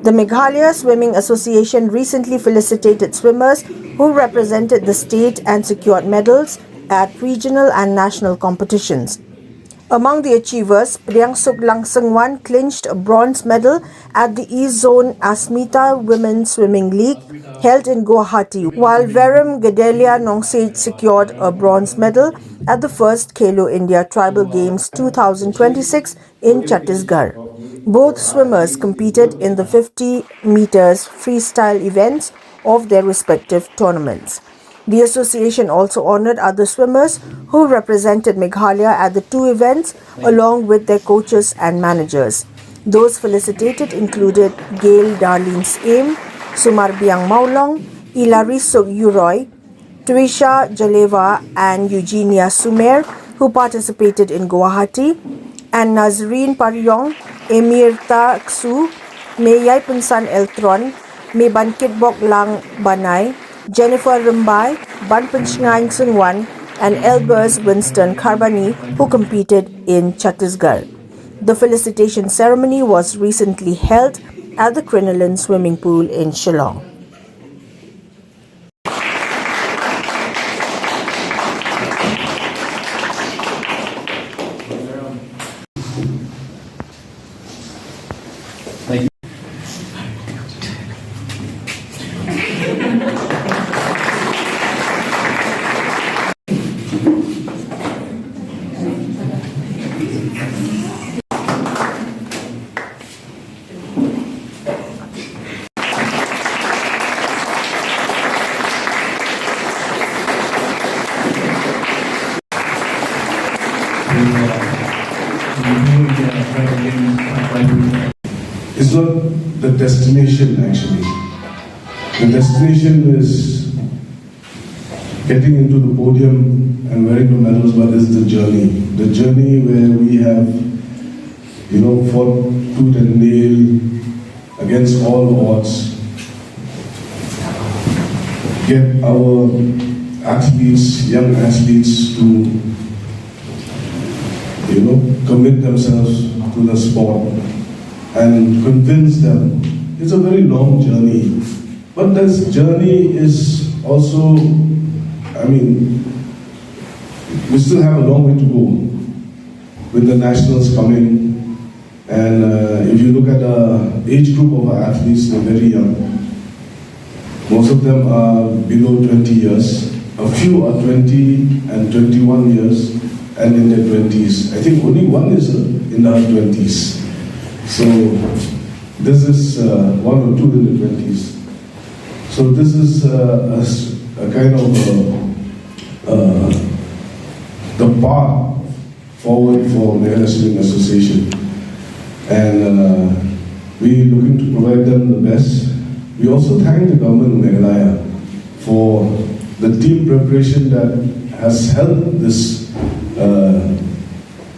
The Meghalaya Swimming Association recently felicitated swimmers who represented the state and secured medals at regional and national competitions. Among the achievers, Priyangsuk Langsengwan clinched a bronze medal at the East Zone Asmita Women's Swimming League held in Guwahati, while Veram Gedelia Nongsej secured a bronze medal at the first Khelo India Tribal Games 2026 in Chhattisgarh. Both swimmers competed in the 50 meters freestyle events of their respective tournaments. The association also honored other swimmers who represented Meghalaya at the two events along with their coaches and managers. Those felicitated included Gail Darlene's Aim, Sumar Biang Maulong, Ilarisuk Uroy, Trisha Jaleva and Eugenia Sumer, who participated in Guwahati, and Nazreen Paryong, Emirta Ksu, Mayay Punsan Eltron, May Bankitbok Lang Banay, Jennifer Rumbai, Banpanchngay Sungwan, and Elbers Winston Karbani, who competed in Chhattisgarh. The felicitation ceremony was recently held at the Crinoline Swimming Pool in Shillong. Thank you. It's not the destination actually. The destination is getting into the podium and wearing the medals, but it's the journey. The journey where we have, fought tooth and nail against all odds. Get our athletes, young athletes to, commit themselves to the sport and convince them. It's a very long journey. But this journey is also, we still have a long way to go with the nationals coming. And if you look at the age group of our athletes, they're very young. Most of them are below 20 years. A few are 20 and 21 years and in their 20s. I think only one is in her 20s. So this is one or two in the 20s. So this is a kind of the path forward for Meghalaya Swimming Association. And we're looking to provide them the best. We also thank the government of Meghalaya for the team preparation that has helped this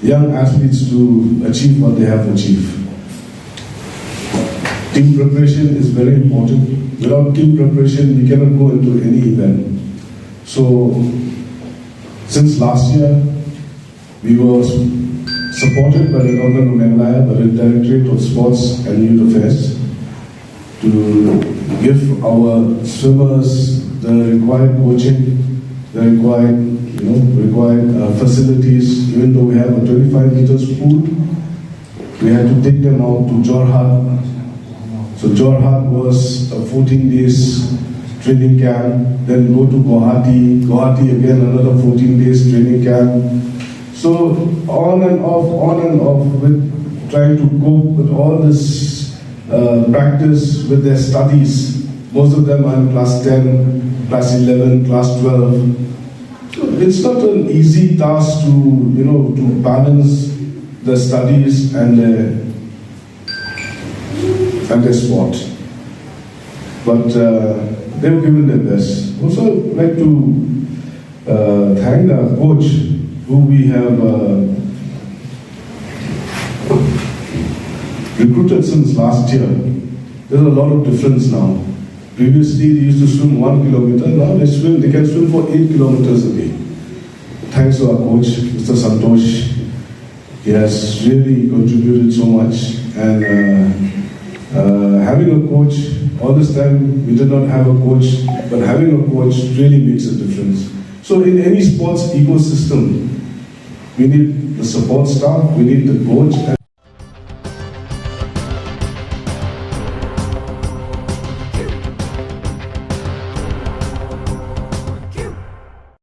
young athletes to achieve what they have achieved. Team preparation is very important. Without team preparation, we cannot go into any event. So, since last year, we were supported by the government of Meghalaya, by the Directorate of Sports and Youth Affairs, to give our swimmers the required coaching, the required facilities. Even though we have a 25 meters pool, we had to take them out to Jorhat. So Jorhat was a 14 days training camp, then go to Guwahati again another 14 days training camp. So on and off with trying to cope with all this practice with their studies. Most of them are in class 10, class 11, class 12. So it's not an easy task to balance the studies and their sport. But they've given their best. Also like to thank our coach who we have recruited since last year. There's a lot of difference now. Previously they used to swim 1 kilometer, now they can swim for 8 kilometers a day. Thanks to our coach, Mr. Santosh. He has really contributed so much, and Having a coach, all this time we did not have a coach, but having a coach really makes a difference. So in any sports ecosystem, we need the support staff, we need the coach.